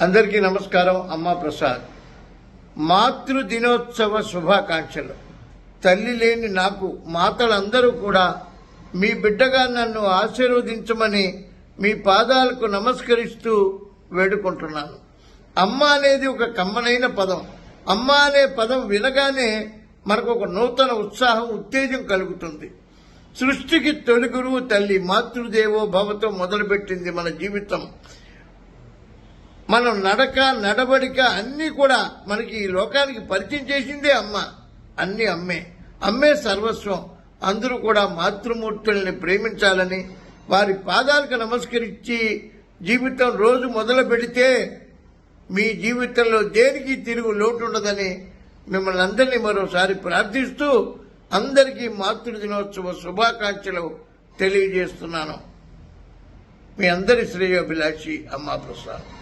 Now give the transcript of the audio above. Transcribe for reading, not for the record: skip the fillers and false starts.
అందరికీ నమస్కారం. అమ్మా ప్రసాద్. మాతృ దినోత్సవ శుభాకాంక్షలు. తల్లి లేని నాకు మాతలందరూ కూడా మీ బిడ్డగా నన్ను ఆశీర్వదించమని మీ పాదాలకు నమస్కరిస్తూ వేడుకుంటున్నాను. అమ్మ అనేది ఒక కమ్మనైన పదం. అమ్మ అనే పదం వినగానే మనకు ఒక నూతన ఉత్సాహం, ఉత్తేజం కలుగుతుంది. సృష్టికి తొలి గురువు తల్లి. మాతృదేవో భవతో మొదలుపెట్టింది మన జీవితం. మనం నడక, నడవడిక అన్నీ కూడా మనకి ఈ లోకానికి పరిచయం చేసిందే అమ్మ. అన్ని అమ్మే. అమ్మే సర్వస్వం. అందరూ కూడా మాతృమూర్తుల్ని ప్రేమించాలని, వారి పాదాలకు నమస్కరించి జీవితం రోజు మొదలు పెడితే మీ జీవితంలో దేనికి తిరుగు లోటు ఉండదని మిమ్మల్ని అందరినీ మరోసారి ప్రార్థిస్తూ అందరికీ మాతృ దినోత్సవ శుభాకాంక్షలు తెలియజేస్తున్నాను. మీ అందరి శ్రేయోభిలాషి అమ్మా ప్రసాద్.